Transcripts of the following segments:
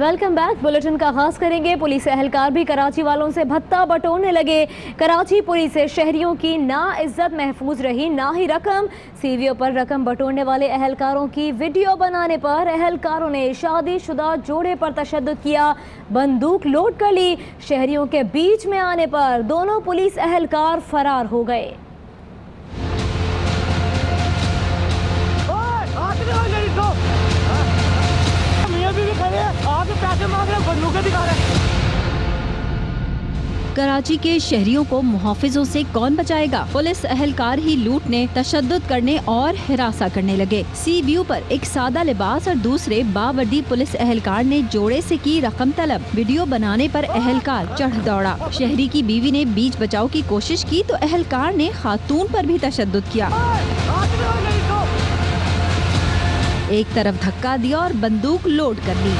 Welcome back. Bulletin का आगाज करेंगे। पुलिस एहलकार भी कराची वालों से भत्ता बटोरने लगे। कराची पुलिस से शहरियों की ना इज्जत महफूज रही ना ही रकम। सीवीओ पर रकम बटोरने वाले एहलकारों की वीडियो बनाने पर एहलकारों ने शादीशुदा जोड़े पर तशद्दुद किया, बंदूक लोड कर ली। शहरियों के बीच में आने पर दोनों पुलिस एहलकार फरार हो गए। कराची के शहरियों को मुहाफिजों से कौन बचाएगा। पुलिस एहलकार ही लूटने, तशद्दुद करने और हिरासा करने लगे। सी व्यू पर एक सादा लिबास और दूसरे बावर्दी पुलिस एहलकार ने जोड़े से की रकम तलब। वीडियो बनाने पर एहलकार चढ़ दौड़ा। शहरी की बीवी ने बीच बचाव की कोशिश की तो एहलकार ने खातून पर भी तशद्दुद किया। एक तरफ धक्का दिया और बंदूक लोड कर ली।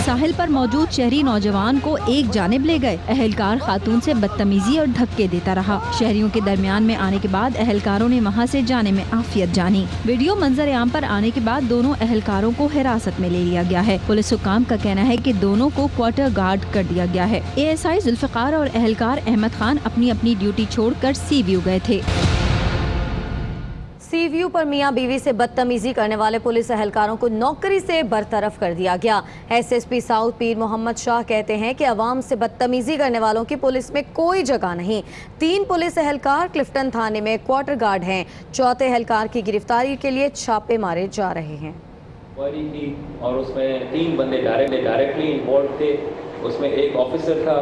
साहिल पर मौजूद शहरी नौजवान को एक जानिब ले गए। एहलकार खातून से बदतमीजी और धक्के देता रहा। शहरियों के दरमियान में आने के बाद एहलकारों ने वहां से जाने में आफियत जानी। वीडियो मंजर आम पर आने के बाद दोनों एहलकारों को हिरासत में ले लिया गया है। पुलिस हुकाम का कहना है कि दोनों को क्वार्टर गार्ड कर दिया गया है। ASI जुल्फिकार और एहलकार अहमद खान अपनी अपनी ड्यूटी छोड़कर सी व्यू गए थे। सी व्यू पर मियां बीवी से बदतमीजी करने वाले पुलिस एहलकारों को नौकरी से बरतरफ कर दिया गया। SSP साउथ पीर मोहम्मद शाह कहते हैं कि अवाम से बदतमीजी करने वालों की पुलिस में कोई जगह नहीं। 3 पुलिस एहलकार क्लिफ्टन थाने में क्वार्टर गार्ड हैं। चौथे एहलकार की गिरफ्तारी के लिए छापे मारे जा रहे हैं। और उसमें 3 बंदे डायरेक्टली इन्वॉल्व थे। उसमें एक ऑफिसर था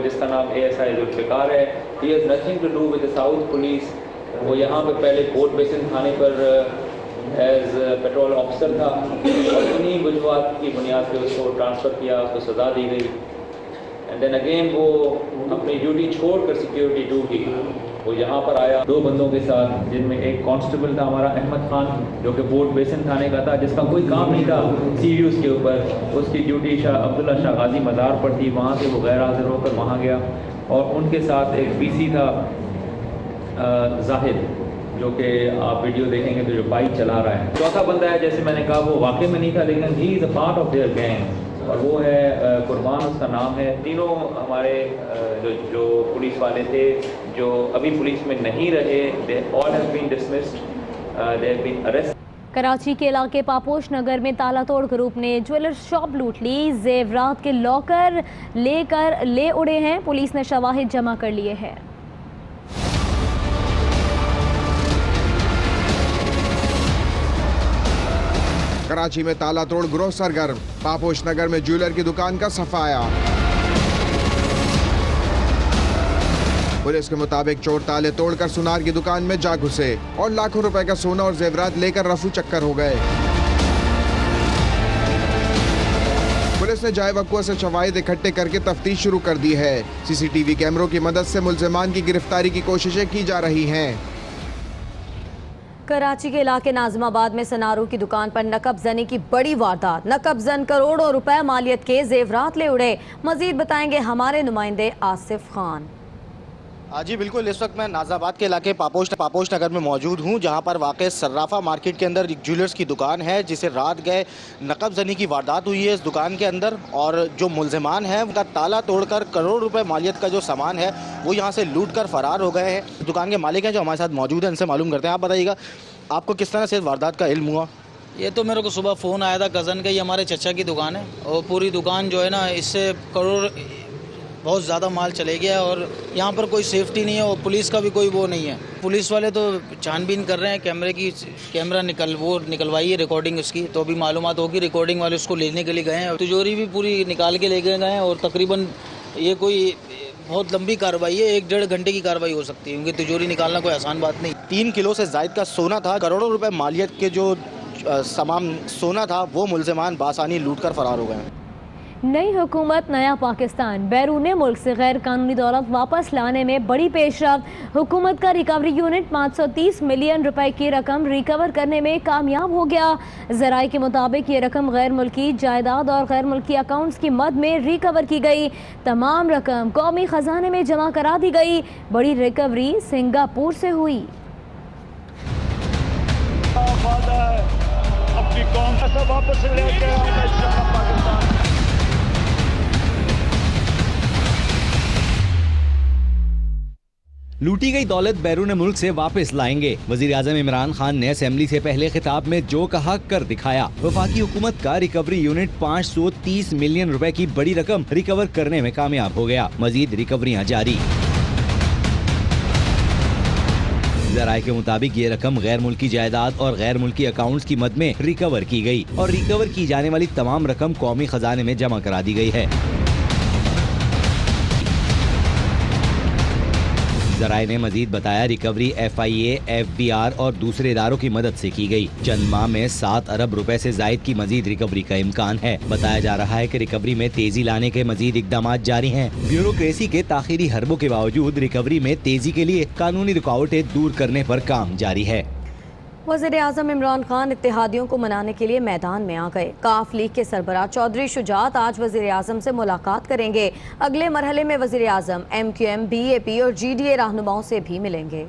जिसका नाम ASI जुल्फिकार है। He has nothing to do with the south police. वो यहाँ पे पहले कोर्ट बेसिन थाने पर एज पेट्रोल ऑफिसर था और इन्हीं वजूहात की बुनियाद पे उसको ट्रांसफ़र किया, उसको सज़ा दी गई। एंड देन अगेन वो अपनी ड्यूटी छोड़कर सिक्योरिटी ड्यूटी वो यहाँ पर आया 2 बंदों के साथ, जिनमें एक कांस्टेबल था हमारा अहमद खान जो कि कोर्ट बेसिन थाने का था, जिसका कोई काम नहीं था सीव्यूज़ के ऊपर। उसकी ड्यूटी अब्दुल्ला शाह गाजी मज़ार पर थी। वहाँ से वो गैर हाजिर होकर वहाँ गया और उनके साथ एक PC था जाहिद, जो कि आप वीडियो देखेंगे तो जो बाइक चला रहा है। चौथा बंदा है, जैसे मैंने कहा, वो वाकई में नहीं था लेकिन he is a part of their gang और वो है कुर्बान, उसका नाम है। तीनों हमारे जो पुलिस वाले थे जो अभी पुलिस में नहीं रहे, they all have been dismissed, they have been arrest. Karachi के इलाके पापोश नगर में ताला तोड़ ग्रुप ने ज्वेलर्स शॉप लूट ली। जेवरात के लॉकर लेकर ले उड़े हैं। पुलिस ने शवाहिद जमा कर लिए हैं। कराची में ताला तोड़ गिरोह सरगर्म। पापोश नगर में ज्वेलर की दुकान का सफाया। पुलिस के मुताबिक चोर ताले तोड़कर सुनार की दुकान में जा घुसे और लाखों रुपए का सोना और जेवरात लेकर रफू चक्कर हो गए। पुलिस ने जाए वक़्वा से शवाहिद इकट्ठे करके तफ्तीश शुरू कर दी है। CCTV कैमरों की मदद से मुल्जिमान की गिरफ्तारी की कोशिशें की जा रही हैं। कराची के इलाके नाज़िमाबाद में सनारू की दुकान पर नकब जनी की बड़ी वारदात। नकब जन करोड़ों रुपए मालियत के जेवरात ले उड़े। मजीद बताएंगे हमारे नुमाइंदे आसिफ खान। जी बिल्कुल, इस वक्त मैं नाज़िमाबाद के इलाके पापोश नगर में मौजूद हूँ, जहाँ पर वाक़ई सर्राफा मार्केट के अंदर एक ज्वेलर्स की दुकान है जिसे रात गए नकब जनी की वारदात हुई है इस दुकान के अंदर। और जो मुल्जिमान हैं उनका ताला तोड़कर करोड़ रुपए मालियत का जो सामान है वो यहाँ से लूट कर फरार हो गए हैं। दुकान के मालिक हैं जो हमारे साथ मौजूद हैं, इनसे मालूम करते हैं। आप बताइएगा, आपको किस तरह से इस वारदात का इल्म हुआ? ये तो मेरे को सुबह फ़ोन आया था कज़न का, ये हमारे चचा की दुकान है और पूरी दुकान जो है ना, इससे करोड़ बहुत ज़्यादा माल चले गया और यहाँ पर कोई सेफ्टी नहीं है और पुलिस का भी कोई वो नहीं है। पुलिस वाले तो छानबीन कर रहे हैं, कैमरा निकलवाई है रिकॉर्डिंग उसकी, तो अभी मालूमात होगी। रिकॉर्डिंग वाले उसको लेने के लिए गए हैं और तिजोरी भी पूरी निकाल के ले गए हैं और तकरीबन ये कोई बहुत लंबी कार्रवाई है, 1-1.5 घंटे की कार्रवाई हो सकती है क्योंकि तिजोरी निकालना कोई आसान बात नहीं। 3 किलो से ज़ायद का सोना था, करोड़ों रुपए मालियत के जो सामान सोना था वो मुल्जिमान बासानी लूट कर फरार हो गए। नई हुकूमत नया पाकिस्तान। बैरून मुल्क से गैर कानूनी दौलत वापस लाने में बड़ी पेशरफ्त। हुकूमत का रिकवरी यूनिट 530 मिलियन रुपए की रकम रिकवर करने में कामयाब हो गया। ज़राए के मुताबिक ये रकम गैर मुल्की जायदाद और गैर मुल्की अकाउंट्स की मद में रिकवर की गई। तमाम रकम कौमी खजाने में जमा करा दी गई। बड़ी रिकवरी सिंगापुर से हुई। अपनी कौम से वापस लेके आऊंगा इंशाअल्लाह पाकिस्तान। लूटी गई दौलत बैरून मुल्क से वापस लाएंगे। वजीर आजम इमरान खान ने असेंबली से पहले खिताब में जो कहा कर दिखाया। वफाकी हुकूमत का रिकवरी यूनिट 530 मिलियन रुपए की बड़ी रकम रिकवर करने में कामयाब हो गया। मजीद रिकवरियां जारी। ज़राए के मुताबिक ये रकम गैर मुल्की जायदाद और गैर मुल्की अकाउंट्स की मद में रिकवर की गई और रिकवर की जाने वाली तमाम रकम कौमी खजाने में जमा करा दी गई है। ज़राए ने मजीद बताया रिकवरी FIA, FBR और दूसरे इदारों की मदद से की गई। चंद माह में 7 अरब रुपए से जायद की मजीद रिकवरी का इम्कान है। बताया जा रहा है कि रिकवरी में तेजी लाने के मजीद इकदाम जारी हैं। ब्यूरोक्रेसी के ताखीरी हरबों के बावजूद रिकवरी में तेजी के लिए कानूनी रुकावटें दूर करने पर काम जारी है। वज़ीर-ए-आज़म इमरान खान इत्तेहादियों को मनाने के लिए मैदान में आ गए। काफ लीग के सरबराह चौधरी शुजात आज वज़ीर-ए-आज़म से मुलाकात करेंगे। अगले मरहले में वज़ीर-ए-आज़म MQM, BAP और GDA रहनुमाओं से भी मिलेंगे।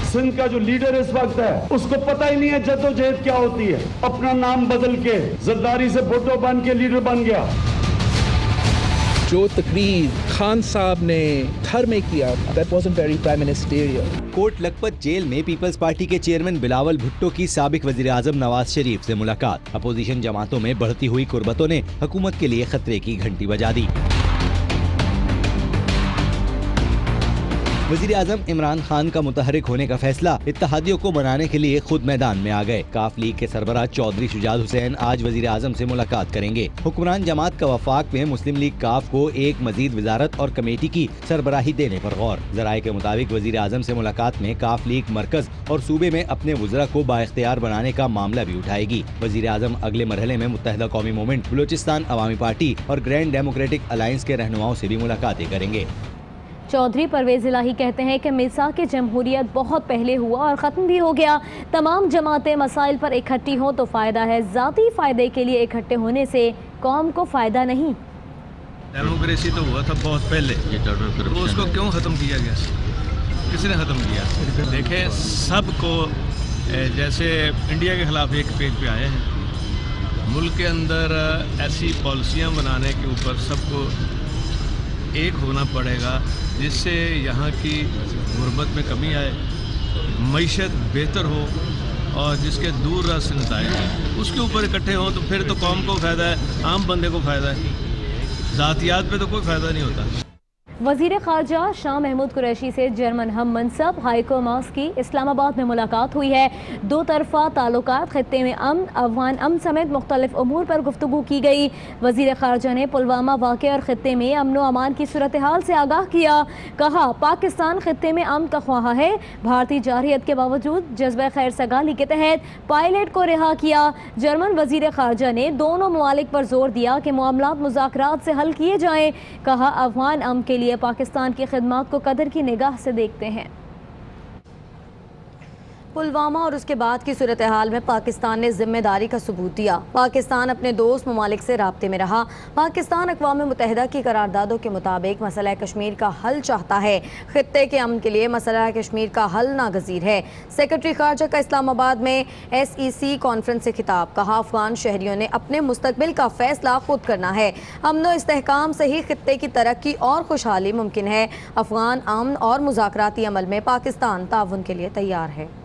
सिंध का जो लीडर इस वक्त है उसको पता ही नहीं है जद्दोजहद क्या होती है। अपना नाम बदल के जरदारी से भुट्टो बन के लीडर बन गया। जो तकरीर खान साहब ने घर में किया that wasn't very prime ministerial। Kot Lakhpat jail में पीपल्स पार्टी के चेयरमैन बिलावल भुट्टो की साबिक वजीर आजम नवाज शरीफ से मुलाकात। अपोजिशन जमातों में बढ़ती हुई कुर्बतों ने हुकूमत के लिए खतरे की घंटी बजा दी। वजीर आजम इमरान खान का मुतहरिक होने का फैसला इत्तेहादियों को मनाने के लिए खुद मैदान में आ गए। काफ लीग के सरबराह चौधरी शुजात हुसैन आज वजीर आजम से मुलाकात करेंगे। हुक्मरान जमात का वफाक में मुस्लिम लीग काफ को एक मजीद वजारत और कमेटी की सरबराही देने पर गौर। ज़राए के मुताबिक वजीर आजम से मुलाकात में काफ लीग मरकज और सूबे में अपने वज़रा को बाइख्तियार बनाने का मामला भी उठाएगी। वजीर आजम अगले मरहले में मुत्तहिदा कौमी मूवमेंट, बलूचिस्तान अवामी पार्टी और ग्रैंड डेमोक्रेटिक अलायंस के रहनुमाओं से भी मुलाकातें करेंगे। चौधरी परवेज इलाही कहते हैं कि मिसाक जमहूरियत बहुत पहले हुआ और ख़त्म भी हो गया। तमाम जमातें मसाइल पर इकट्ठी हों तो फ़ायदा है, ज़ाती फ़ायदे के लिए इकट्ठे होने से कौम को फ़ायदा नहीं। डेमोक्रेसी तो हुआ था बहुत पहले, तो उसको क्यों ख़त्म किया गया? किसने ख़त्म किया? देखें, सबको जैसे इंडिया के ख़िलाफ़ एक पेज पे आए हैं। मुल्क के अंदर ऐसी पॉलिसियाँ बनाने के ऊपर सबको एक होना पड़ेगा जिससे यहाँ की गुर्बत में कमी आए, मईशत बेहतर हो और जिसके दूर रस नताइज हैं उसके ऊपर इकट्ठे हों तो फिर तो कौम को फ़ायदा है, आम बंदे को फ़ायदा है। ज़ातियात पे तो कोई फ़ायदा नहीं होता। वज़ीर ख़ारजा शाह महमूद कुरैशी से जर्मन हम मनसब हाइको मास की इस्लामाबाद में मुलाकात हुई है। दो तरफ़ा ताल्लुकात, खित्ते में अमन, अफ़गान अमन समेत मुख्तलिफ उमूर पर गुफ्तगू की गई। वज़ीर ख़ारजा ने पुलवामा वाक़े और खित्ते में अमन व अमान की सूरत हाल से आगाह किया। कहा, पाकिस्तान खित्ते में अमन का ख्वाह है। भारतीय जारहियत के बावजूद जज्बे खैर सगाली के तहत पायलट को रिहा किया। जर्मन वज़ीर ख़ारजा ने दोनों ममालिक पर जोर दिया कि मामलात मुज़ाकरात से हल किए जाएँ। कहा, अफ़गान अमन के लिए पाकिस्तान की खिदमत को कदर की निगाह से देखते हैं। पुलवामा और उसके बाद की सूरत हाल में पाकिस्तान ने जिम्मेदारी का सबूत दिया। पाकिस्तान अपने दोस्त ममालिक से राब्ते में रहा। पाकिस्तान अक़वाम मुत्तहिदा की करारदादों के मुताबिक मसला कश्मीर का हल चाहता है। खित्ते के अमन के लिए मसला कश्मीर का हल नागज़ीर है। सेक्रेटरी खारजा का इस्लामाबाद में SEC कॉन्फ्रेंस से खिताब। कहा, अफगान शहरियों ने अपने मुस्तकबिल का फैसला खुद करना है। अमन व इस्तेहकाम से ही खित्ते की तरक्की और खुशहाली मुमकिन है। अफगान अमन और मुज़ाकराती अमल में पाकिस्तान ताउन के लिए तैयार है।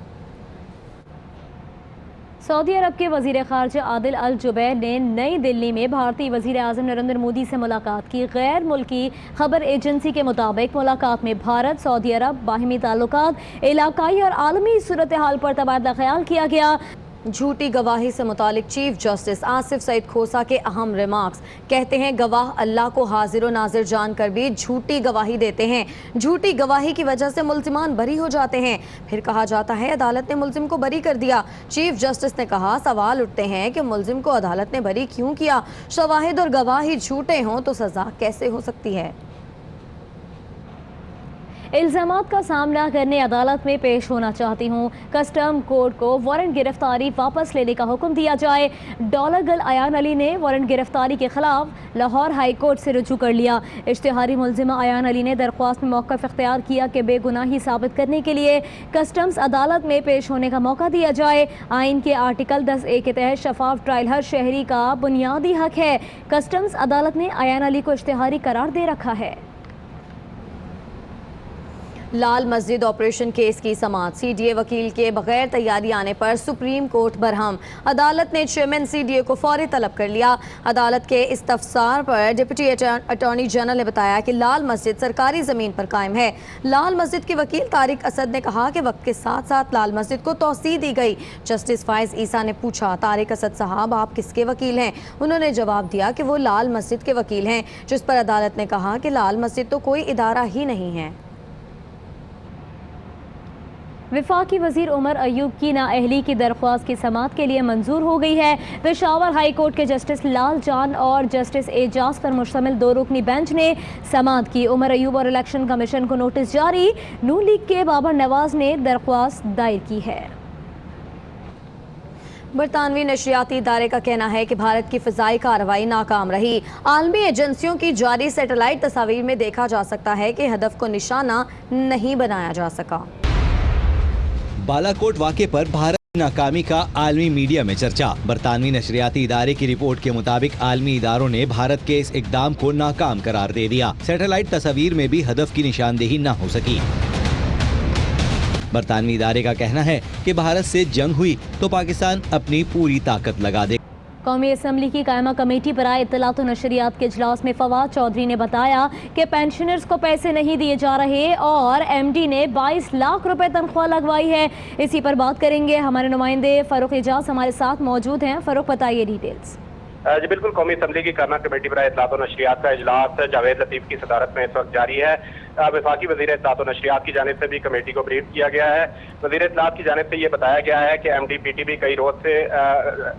सऊदी अरब के वज़ीर ख़ारजा आदिल अल जुबैर ने नई दिल्ली में भारतीय वज़ीर आज़म नरेंद्र मोदी से मुलाकात की। गैर मुल्की खबर एजेंसी के मुताबिक मुलाकात में भारत सऊदी अरब बाहिमी ताल्लुकात, इलाकाई और आलमी सूरत हाल पर तबादला ख्याल किया गया। झूठी गवाही से मुतालिक चीफ जस्टिस आसिफ सईद खोसा के अहम रिमार्क्स। कहते हैं, गवाह अल्लाह को हाजिर व नाजिर जानकर भी झूठी गवाही देते हैं। झूठी गवाही की वजह से मुल्जिमान बरी हो जाते हैं। फिर कहा जाता है अदालत ने मुल्जिम को बरी कर दिया। चीफ जस्टिस ने कहा, सवाल उठते हैं कि मुल्जिम को अदालत ने बरी क्यों किया? शवाहिद और गवाही झूठे हों तो सजा कैसे हो सकती है? इल्जामात का सामना करने अदालत में पेश होना चाहती हूँ। कस्टम कोर्ट को वारंट गिरफ्तारी वापस लेने का हुक्म दिया जाए। डॉलर गर्ल अयान अली ने वारंट गिरफ्तारी के खिलाफ लाहौर हाई कोर्ट से रुजू कर लिया। इश्तिहारी मुलजिमा अयान अली ने दरख्वास्त में मौक़िफ़ इख्तियार किया कि बेगुनाही साबित करने के लिए कस्टम्स अदालत में पेश होने का मौका दिया जाए। आइन के आर्टिकल 10A के तहत शफाफ ट्रायल हर शहरी का बुनियादी हक है। कस्टम्स अदालत ने अयान अली को इश्तिहारी करार दे रखा है। लाल मस्जिद ऑपरेशन केस की समाअत। CDA वकील के बगैर तैयारी आने पर सुप्रीम कोर्ट बरहम। अदालत ने चेयरमैन CDA को फौरी तलब कर लिया। अदालत के इस्तफसार पर डिप्टी अटॉर्नी जनरल ने बताया कि लाल मस्जिद सरकारी ज़मीन पर कायम है। लाल मस्जिद के वकील तारिक असद ने कहा कि वक्त के साथ साथ लाल मस्जिद को तौसीह दी गई। जस्टिस फाइज ईसा ने पूछा, तारिक असद साहब आप किसके वकील हैं? उन्होंने जवाब दिया कि वो लाल मस्जिद के वकील हैं, जिस पर अदालत ने कहा कि लाल मस्जिद तो कोई इदारा ही नहीं है। वफाकी वजीर उमर अयूब की नाअहली की दरख्वास्त की समाअत के लिए मंजूर हो गई है। पेशावर हाई कोर्ट के जस्टिस लाल जान और जस्टिस एजाज पर मुश्तमिल 2 रुकनी बेंच ने समाअत की। उमर अयूब और इलेक्शन कमीशन को नोटिस जारी। नून लीग के बाबर नवाज ने दरख्वास्त दायर की है। बरतानवी नशरियाती इदारे का कहना है कि भारत की फ़िज़ाई कार्रवाई नाकाम रही। आलमी एजेंसियों की जारी सैटेलाइट तस्वीर में देखा जा सकता है कि हदफ को निशाना नहीं बनाया जा सका। बालाकोट वाक़े पर भारत की नाकामी का आलमी मीडिया में चर्चा। बरतानवी नशरियाती इदारे की रिपोर्ट के मुताबिक आलमी इदारों ने भारत के इस इकदाम को नाकाम करार दे दिया। सैटेलाइट तस्वीर में भी हदफ की निशानदेही न हो सकी। बरतानवी इदारे का कहना है कि भारत से जंग हुई तो पाकिस्तान अपनी पूरी ताकत लगा दे। कौमी असम्बली की कायमा कमेटी पर आए इत्तलात व नशरियात के इजलास में फवाद चौधरी ने बताया कि पेंशनर्स को पैसे नहीं दिए जा रहे और MD ने 22 लाख रुपए तनख्वाह लगवाई है। इसी पर बात करेंगे। हमारे नुमाइंदे फ़ारूक एजाज हमारे साथ मौजूद हैं। फ़ारूक, बताइए डिटेल्स। जी बिल्कुल, कौमी असम्बली की कायमा कमेटी पर इत्तलात व नशरियात का इजलास जावेद लतीफ़ की सदारत में इस वक्त जारी है। वफाकी वज़ीर इत्तलात व नशरियात की जानिब से भी कमेटी को ब्रीफ किया गया है। वज़ीर इत्तलात की जानिब से ये बताया गया है कि MD PTB कई रोज से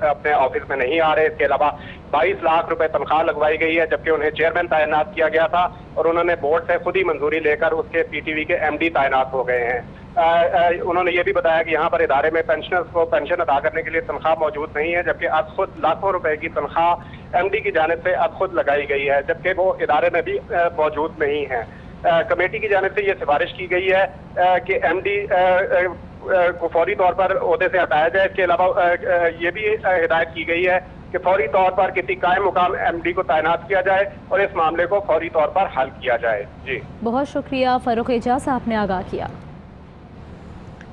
अपने ऑफिस में नहीं आ रहे। इसके अलावा 22 लाख रुपए तनख्वाह लगवाई गई है, जबकि उन्हें चेयरमैन तैनात किया गया था और उन्होंने बोर्ड से खुद ही मंजूरी लेकर उसके PTV के MD तैनात हो गए हैं। उन्होंने ये भी बताया कि यहाँ पर इदारे में पेंशनर्स को पेंशन अदा करने के लिए तनख्वाह मौजूद नहीं है, जबकि अब खुद लाखों रुपए की तनख्वाह MD की जानिब से अब खुद लगाई गई है, जबकि वो इदारे में भी मौजूद नहीं है। कमेटी की जानिब से ये सिफारिश की गई है कि MD को फौरी तौर पर ओहदे से हटाया जाए। इसके अलावा ये भी हिदायत की गई है कि फौरी तौर पर किसी कायम मुकाम MD को तैनात किया जाए और इस मामले को फौरी तौर पर हल किया जाए। जी बहुत शुक्रिया फ़ारूक एजाज, आपने आगाह किया।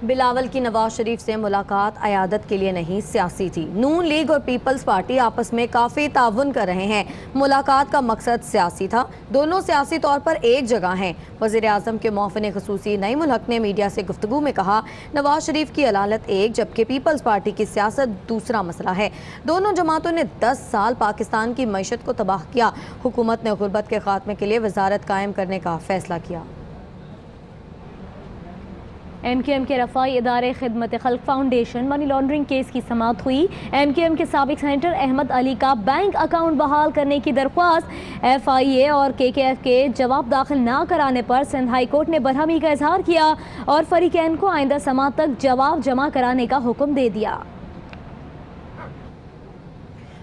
बिलावल की नवाज शरीफ से मुलाकात अयादत के लिए नहीं, सियासी थी। नून लीग और पीपल्स पार्टी आपस में काफ़ी ताउन कर रहे हैं। मुलाकात का मकसद सियासी था। दोनों सियासी तौर पर एक जगह हैं। वज़ीर आज़म के मुआविन ख़ुसूसी नईम उल हक ने मीडिया से गुफ्तगू में कहा, नवाज शरीफ की अलालत एक जबकि पीपल्स पार्टी की सियासत दूसरा मसला है। दोनों जमातों ने 10 साल पाकिस्तान की मईशत को तबाह किया। हुकूमत ने गुर्बत के खात्मे के लिए वजारत कायम करने का फैसला किया। MKM के रफ़ाई इदारे खिदमत खल्क फाउंडेशन मनी लॉन्ड्रिंग केस की समाअत हुई। MKM के साबिक सेनेटर अहमद अली का बैंक अकाउंट बहाल करने की दरख्वास्त FIA और KKF के जवाब दाखिल ना कराने पर सिंध हाई कोर्ट ने बरहमी का इजहार किया और फरीकैन को आइंदा समाअत तक जवाब जमा कराने का हुक्म दे दिया।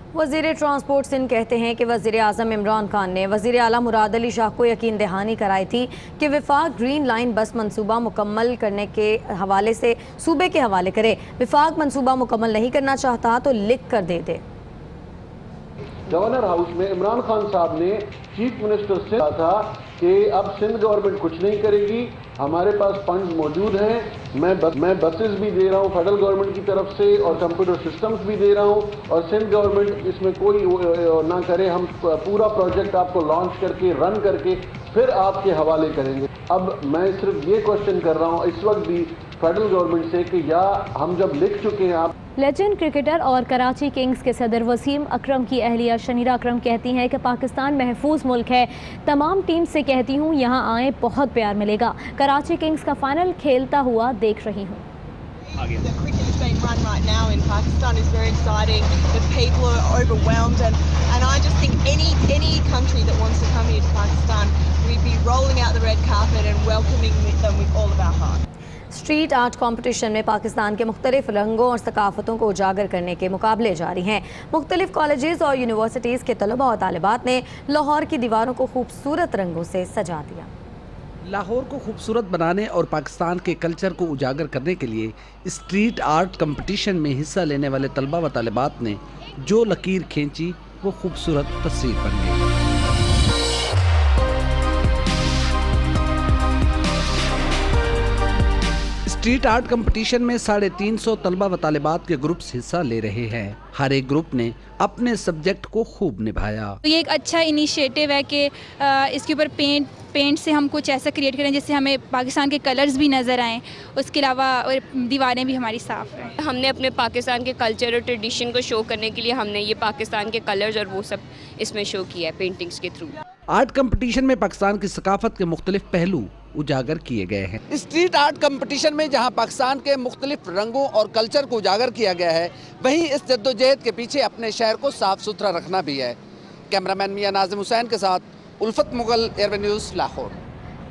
वज़ीर ट्रांसपोर्ट सिंध कहते हैं कि वज़ीर आज़म इमरान खान ने वज़ीर आला मुराद अली शाह को यकीन दहानी कराई थी कि विफाक ग्रीन लाइन बस मंसूबा मुकम्मल करने के हवाले से सूबे के हवाले करे। विफाक मंसूबा मुकम्मल नहीं करना चाहता तो लिख कर दे दे। गवर्नर हाउस में इमरान खान साहब ने चीफ मिनिस्टर से कहा था कि अब सिंध गवर्नमेंट कुछ नहीं करेगी, हमारे पास फंड्स मौजूद हैं। मैं बसेस भी दे रहा हूँ फेडरल गवर्नमेंट की तरफ से और कंप्यूटर सिस्टम्स भी दे रहा हूँ और सिंध गवर्नमेंट इसमें कोई ना करे। हम पूरा प्रोजेक्ट आपको लॉन्च करके रन करके फिर आपके हवाले करेंगे। अब मैं सिर्फ ये क्वेश्चन कर रहा हूँ इस वक्त भी फेडरल गवर्नमेंट से कि या हम जब लिख चुके हैं आप। लेजेंड क्रिकेटर और कराची किंग्स के सदर वसीम अकरम की अहलिया शनीरा अकरम कहती हैं कि पाकिस्तान महफूज मुल्क है। तमाम टीम से कहती हूँ यहाँ आए, बहुत प्यार मिलेगा। कराची किंग्स का फाइनल खेलता हुआ देख रही हूँ। being run right now in Pakistan is very exciting. The people are overwhelmed, and I just think any country that wants to come here to Pakistan, we'd be rolling out the red carpet and welcoming them with all of our heart. Street art competition में पाकिस्तान के मुख्तलिफ रंगों और सकाफ़तों को उजागर करने के मुकाबले जारी हैं। मुख्तलिफ कॉलेजेस और यूनिवर्सिटीज़ के तलबा और तालिबात ने लाहौर की दीवारों को खूबसूरत रंगों से सजा दिया। लाहौर को खूबसूरत बनाने और पाकिस्तान के कल्चर को उजागर करने के लिए स्ट्रीट आर्ट कंपटीशन में हिस्सा लेने वाले तलबा व तालिबात ने जो लकीर खींची वो खूबसूरत तस्वीर बन गई। स्ट्रीट आर्ट कंपटीशन में 350 तलबा व तालिबात के ग्रुप्स हिस्सा ले रहे हैं। हर एक ग्रुप ने अपने सब्जेक्ट को खूब निभाया। ये एक अच्छा इनिशिएटिव है कि इसके ऊपर पेंट से हम कुछ ऐसा क्रिएट करें जिससे हमें पाकिस्तान के कलर्स भी नज़र आएँ, उसके अलावा दीवारें भी हमारी साफ़ रहें। हमने अपने पाकिस्तान के कल्चर और ट्रेडिशन को शो करने के लिए हमने ये पाकिस्तान के कलर्स और वो सब इसमें शो किया है पेंटिंग्स के थ्रू। आर्ट कंपटीशन में पाकिस्तान की सकाफत के मुख्तलिफ पहलू उजागर किए गए हैं। स्ट्रीट आर्ट कंपटीशन में जहां पाकिस्तान के मुख्तलिफ रंगों और कल्चर को उजागर किया गया है, वहीं इस जद्दोजहद के पीछे अपने शहर को साफ सुथरा रखना भी है। कैमरामैन मियां नाजिम हुसैन के साथ उल्फत मुगल, एयरवे न्यूज़, लाहौर।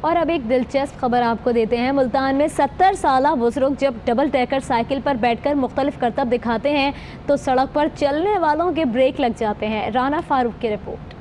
और अब एक दिलचस्प खबर आपको देते हैं। मुल्तान में 70 साला बुजुर्ग जब डबल डेकर साइकिल पर बैठकर मुख्तलिफ करतब दिखाते हैं तो सड़क पर चलने वालों के ब्रेक लग जाते हैं। राना फारूक की रिपोर्ट।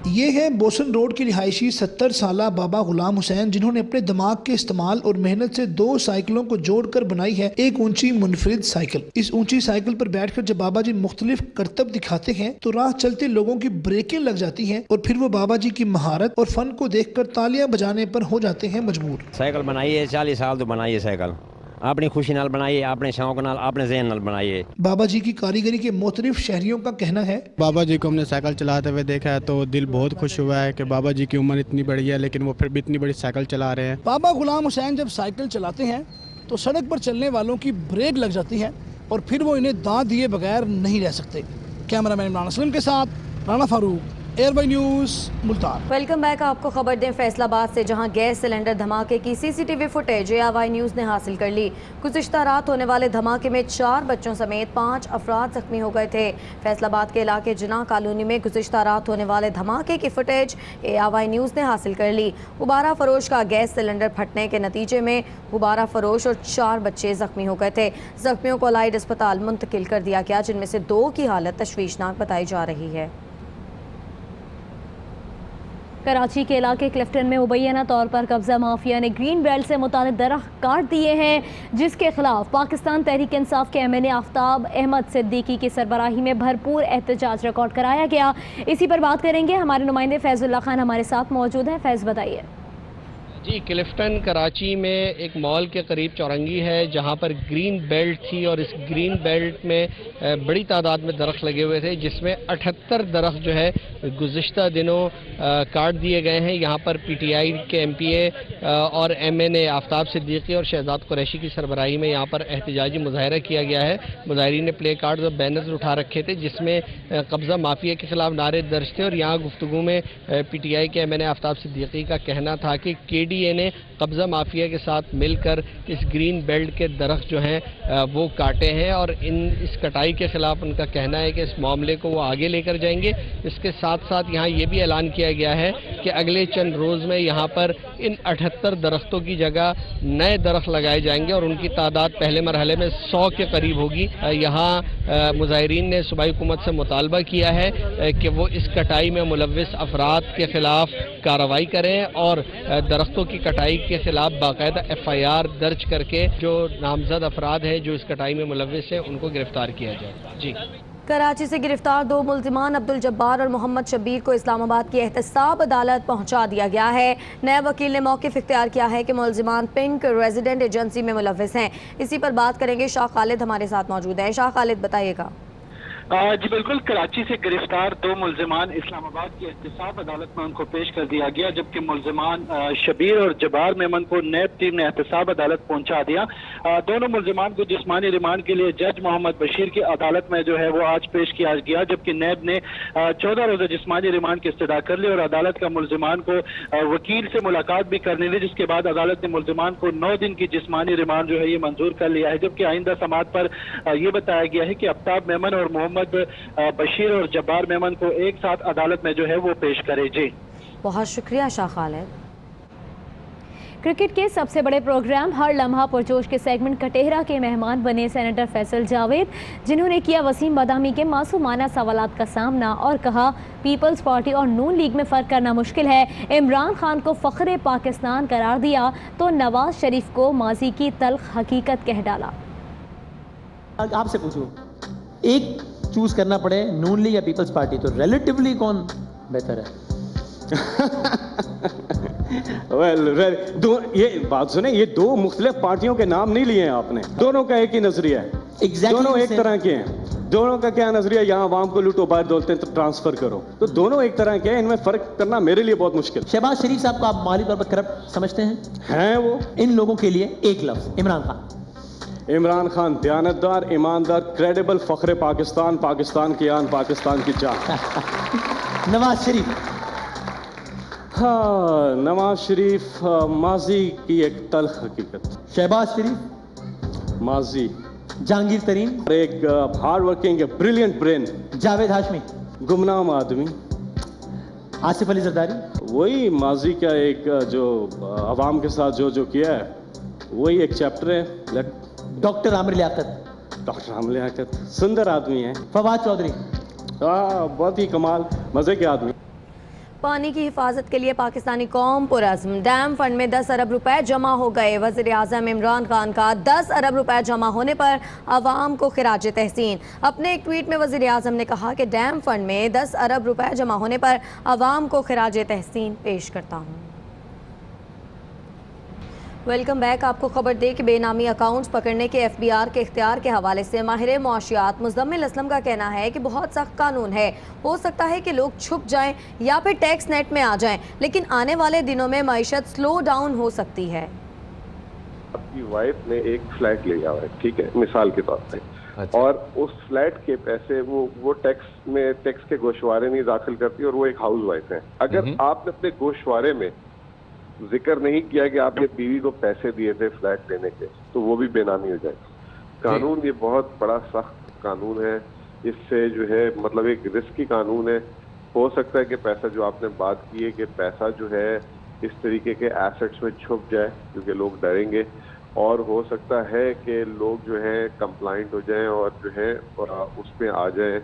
ये है बोसन रोड की रिहायशी 70 साला बाबा गुलाम हुसैन, जिन्होंने अपने दिमाग के इस्तेमाल और मेहनत से 2 साइकिलों को जोड़कर बनाई है एक ऊंची मुनफरिद साइकिल। इस ऊंची साइकिल पर बैठकर जब बाबा जी मुख्तलिफ करतब दिखाते हैं तो राह चलते लोगों की ब्रेकें लग जाती हैं और फिर वो बाबा जी की महारत और फन को देखकर तालियां बजाने पर हो जाते हैं मजबूर। साइकिल बनाई है 40 साल तो बनाई है साइकिल, अपनी खुशी नाल बनाइए, अपने शौक नाल, अपने ज़हन नाल बनाइए। बाबा जी की कारीगरी के मुख्तलिफ शहरियों का कहना है, बाबा जी को हमने साइकिल चलाते हुए देखा है तो दिल बहुत खुश हुआ है कि बाबा जी की उम्र इतनी बड़ी है लेकिन वो फिर भी इतनी बड़ी साइकिल चला रहे हैं। बाबा गुलाम हुसैन जब साइकिल चलाते हैं तो सड़क पर चलने वालों की ब्रेक लग जाती है और फिर वो इन्हें दांत दिए बगैर नहीं रह सकते। कैमरामैन इमरान असलम के साथ Rana Farooq, airway news, Multan. Welcome back. आपको खबर दें फैसलाबाद से, जहां गैस सिलेंडर धमाके की सीसीटीवी फुटेज ARY न्यूज़ ने हासिल कर ली। गुज़िश्ता रात होने वाले धमाके में 4 बच्चों समेत 5 अफराद जख्मी हो गए थे। फैसलाबाद के इलाके जिना कॉलोनी में गुज़िश्ता रात होने वाले धमाके की फुटेज ARY न्यूज़ ने हासिल कर ली। गुब्बारा फरोश का गैस सिलेंडर फटने के नतीजे में गुब्बारा फरोश और 4 बच्चे जख्मी हो गए थे। जख्मियों को अलाइड अस्पताल मुंतकिल कर दिया गया, जिनमें से 2 की हालत तशवीशनाक बताई जा रही है। कराची के इलाके क्लिफ्टन में मुबैना तौर पर कब्जा माफिया ने ग्रीन बेल्ट से मुताल्लिक दरख्त काट दिए हैं, जिसके खिलाफ पाकिस्तान तहरीक इंसाफ के MNA आफ्ताब अहमद सिद्दीकी की सरबराही में भरपूर एहतजाज रिकॉर्ड कराया गया। इसी पर बात करेंगे, हमारे नुमाइंदे फैजुल्लाह खान हमारे साथ मौजूद हैं। फैज़ बताइए। जी, क्लिफ्टन कराची में एक मॉल के करीब चौरंगी है जहां पर ग्रीन बेल्ट थी और इस ग्रीन बेल्ट में बड़ी तादाद में दरख्त लगे हुए थे, जिसमें 78 दरख्त जो है गुज़िश्ता दिनों काट दिए गए हैं। यहां पर PTI के MPA और MNA आफ्ताब सिद्दीकी और शहजाद कुरैशी की सरबराही में यहां पर एहतजाजी मुजाहरा किया गया है। मुजाहिरीन ने प्ले कार्ड्स और बैनर्स उठा रखे थे जिसमें कब्ज़ा माफिया के खिलाफ नारे दर्ज थे और यहाँ गुफ्तगू में PTI के MNA आफ्ताब सिद्दीकी का कहना था कि KDA ने कब्ज़ा माफिया के साथ मिलकर इस ग्रीन बेल्ट के दरख्त जो हैं वो काटे हैं और इस कटाई के खिलाफ उनका कहना है कि इस मामले को वो आगे लेकर जाएंगे। इसके साथ साथ यहाँ ये भी ऐलान किया गया है कि अगले चंद रोज़ में यहाँ पर इन 78 दरख्तों की जगह नए दरख्त लगाए जाएंगे और उनकी तादाद पहले मरहले में 100 के करीब होगी। यहाँ मुजाहिरीन ने सूबाई हुकूमत से मुतालबा किया है कि वो इस कटाई में मुलव्विस अफराद के खिलाफ कार्रवाई करें और दरख्तों की कटाई के खिलाफ बाकायदा FIR दर्ज करके जो नामजद अफराद हैं जो इस कटाई में मुलव्विस हैं उनको गिरफ्तार किया जाए। जी, कराची से गिरफ्तार 2 मुल्जिमान अब्दुल जब्बार और मोहम्मद शब्बीर को इस्लामाबाद की एहतसाब अदालत पहुंचा दिया गया है। नए वकील ने मौक़िफ़ इख्तियार किया है कि मुल्जिमान पिंक रेजिडेंट एजेंसी में मुलव्विस हैं। इसी पर बात करेंगे, शाह खालिद हमारे साथ मौजूद हैं। शाह खालिद, बताइएगा। जी बिल्कुल, कराची से गिरफ्तार 2 मुल्जिमान इस्लामाबाद की एहतसाब अदालत में उनको पेश कर दिया गया, जबकि मुल्जिमान शबीर और जब्बार मेमन को नैब टीम ने एहतसाब अदालत पहुंचा दिया। दोनों मुल्जिमान को जिस्मानी रिमांड के लिए जज मोहम्मद बशीर की अदालत में जो है वो आज पेश किया गया, जबकि नैब ने 14 रोजा जिस्मानी रिमांड की इस्तदा कर ली और अदालत का मुल्जिमान को वकील से मुलाकात भी करने दी, जिसके बाद अदालत ने मुल्जिमान को 9 दिन की जिस्मानी रिमांड जो है ये मंजूर कर लिया है। जबकि आइंदा समाअत पर यह बताया गया है कि आफ्ताब मेमन और मोहम्मद बशीर और जब्बार मेमन को एक साथ अदालत में जो है वो पेश करे। जी बहुत शुक्रिया शाह खालिद। क्रिकेट के सबसे बड़े प्रोग्राम हर लम्हा पुरजोश के सेगमेंट कटेहरा के मेहमान बने सेनेटर फैसल जावेद, जिन्होंने किया वसीम बादामी के मासूमाना सवालात का सामना और कहा पीपल्स पार्टी और नून लीग में फ़र्क करना मुश्किल है। इमरान खान को फ़ख्रे पाकिस्तान करार दिया तो नवाज शरीफ को माजी की तल्ख हकीकत कह डाला। आपसे पूछूं, एक चूज करना पड़े नून लीग या पीपल्स पार्टी, तो रिलेटिवली कौन बेहतर है? ये बात सुने, ये 2 मुख्तलिफ पार्टियों के नाम नहीं लिए हैं आपने, दोनों का एक ही नजरिया है। दोनों एक तरह के हैं। दोनों का क्या नजरिया, यहाँ आवाम को लूटो, बाहर दौलतें तो ट्रांसफर करो, तो दोनों एक तरह के हैं। इनमें फर्क करना मेरे लिए बहुत मुश्किल। शहबाज शरीफ साहब को आप माली तौर पर करप्ट समझते हैं? हैं वो। इन लोगों के लिए एक लफ्ज, इमरान खान। इमरान खान दयानतदार, ईमानदार, क्रेडिबल, फख्रे पाकिस्तान, पाकिस्तान की आन, पाकिस्तान की जान। नवाज शरीफ। हाँ, नवाज शरीफ माजी की एक तल्ख हकीकत। शहबाज शरीफ माजी। जहांगीर तरीन एक hard working brilliant brain. Javed Hashmi गुमनाम आदमी। आसिफ अली जरदारी वही माजी का एक जो अवाम के साथ जो किया है वही एक चैप्टर है। डॉक्टर आमिर लियाकत। डॉक्टर आमिर लियाकत सुंदर आदमी है। फवाद चौधरी बहुत ही कमाल मजे के आदमी। पानी की हिफाजत के लिए पाकिस्तानी कौम पुरज़्म। डैम फंड में 10 अरब रुपए जमा हो गए। वज़ीर आज़म इमरान खान का 10 अरब रुपए जमा होने पर आवाम को खिराज तहसीन। अपने एक ट्वीट में वज़ीर आज़म ने कहा कि डैम फंड में 10 अरब रुपए जमा होने पर आवाम को खिराज तहसीन पेश करता हूँ। Welcome back. आपको खबर दे कि बेनामी अकाउंट्स पकड़ने के FBI के इख्तियार के हवाले से माहिर मुआशियात मुज़म्मिल असलम का कहना है कि बहुत सख्त कानून है। हो सकता है कि लोग छुप जाएं या फिर टैक्स नेट में आ जाएं, लेकिन आने वाले दिनों में मईशत स्लो डाउन हो सकती है। आपकी वाइफ ने एक फ्लैट लिया है, ठीक है, मिसाल के तौर पे, और उस फ्लैट के पैसे वो टैक्स के गोशवारे नहीं दाखिल करती और वो एक हाउस वाइफ है। अगर आपने अपने गोशवारे में जिक्र नहीं किया कि आपने बीवी को पैसे दिए थे फ्लैट लेने के, तो वो भी बेनामी हो जाएगी। कानून ये बहुत बड़ा सख्त कानून है। इससे जो है मतलब एक रिस्की कानून है। हो सकता है कि पैसा जो आपने बात की है कि पैसा जो है इस तरीके के एसेट्स में छुप जाए क्योंकि लोग डरेंगे, और हो सकता है कि लोग जो है कंप्लाइंट हो जाएं और जो है उसमें आ जाएं,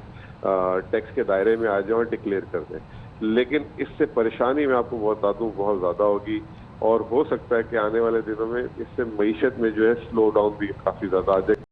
टैक्स के दायरे में आ जाएं और डिक्लेयर कर दें। लेकिन इससे परेशानी मैं आपको बता दूं बहुत ज़्यादा होगी, और हो सकता है कि आने वाले दिनों में इससे मईशत में जो है स्लो डाउन भी काफ़ी ज़्यादा आ जाए।